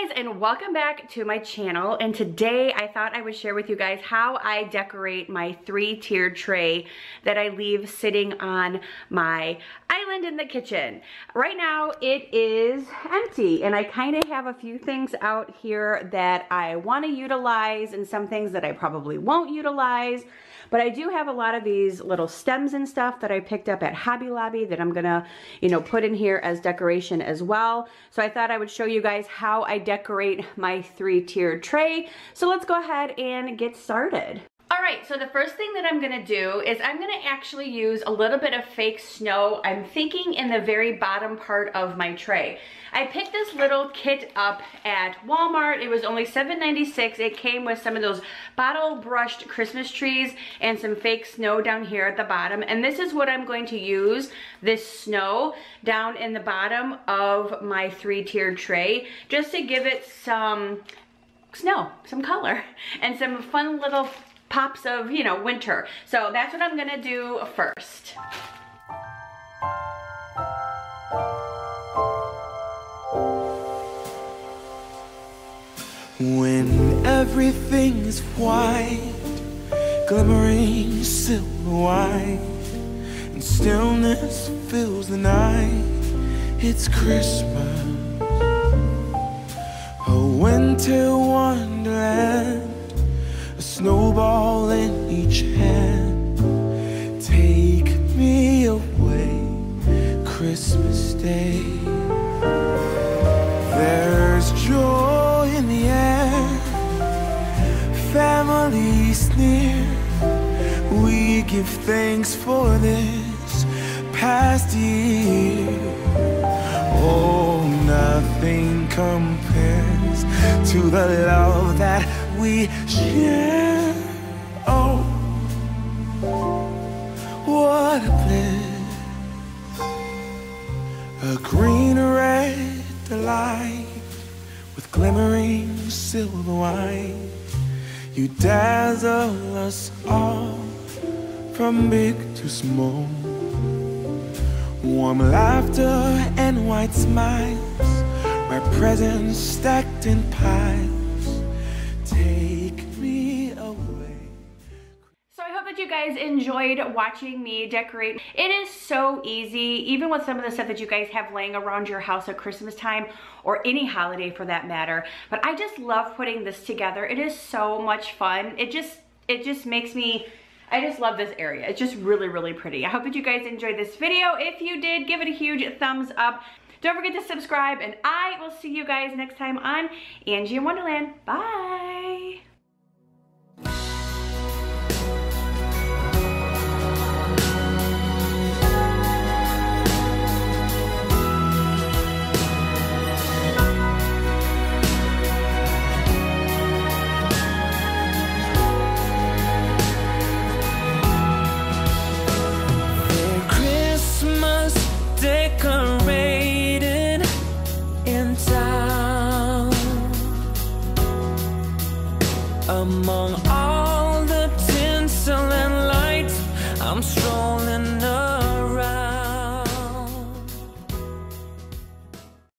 guys, and welcome back to my channel. And today I thought I would share with you guys how I decorate my 3-tiered tray that I leave sitting on my island in the kitchen. Right now it is empty, and I kind of have a few things out here that I want to utilize and some things that I probably won't utilize. But I do have a lot of these little stems and stuff that I picked up at Hobby Lobby that I'm gonna, put in here as decoration as well. So I thought I would show you guys how I decorate my 3-tiered tray. So let's go ahead and get started. All right, so the first thing that I'm gonna do is I'm gonna actually use a little bit of fake snow. I'm thinking in the very bottom part of my tray. I picked this little kit up at Walmart. It was only $7.96. It came with some of those bottle brushed Christmas trees and some fake snow down here at the bottom. And this is what I'm going to use, this snow, down in the bottom of my 3-tiered tray, just to give it some snow, some color, and some fun little pops of, winter. So that's what I'm gonna do first. When everything is white, glimmering silver white, and stillness fills the night, it's Christmas, a winter wonderland, a snowball in each hand. Take me away, Christmas Day. There's joy in the air, family's near. We give thanks for this past year. Oh, nothing compares to the love that we share. Oh, what a bliss. A green red delight with glimmering silver white. You dazzle us all from big to small. Warm laughter and white smiles, my presents stacked in piles. Take me away. So I hope that you guys enjoyed watching me decorate. It is so easy, even with some of the stuff that you guys have laying around your house at Christmas time, or any holiday for that matter. But I just love putting this together. It is so much fun. It just makes me, I just love this area. It's just really, really pretty. I hope that you guys enjoyed this video. If you did, give it a huge thumbs up. Don't forget to subscribe, and I will see you guys next time on Angie in Wonderland. Bye. Decorated in town among all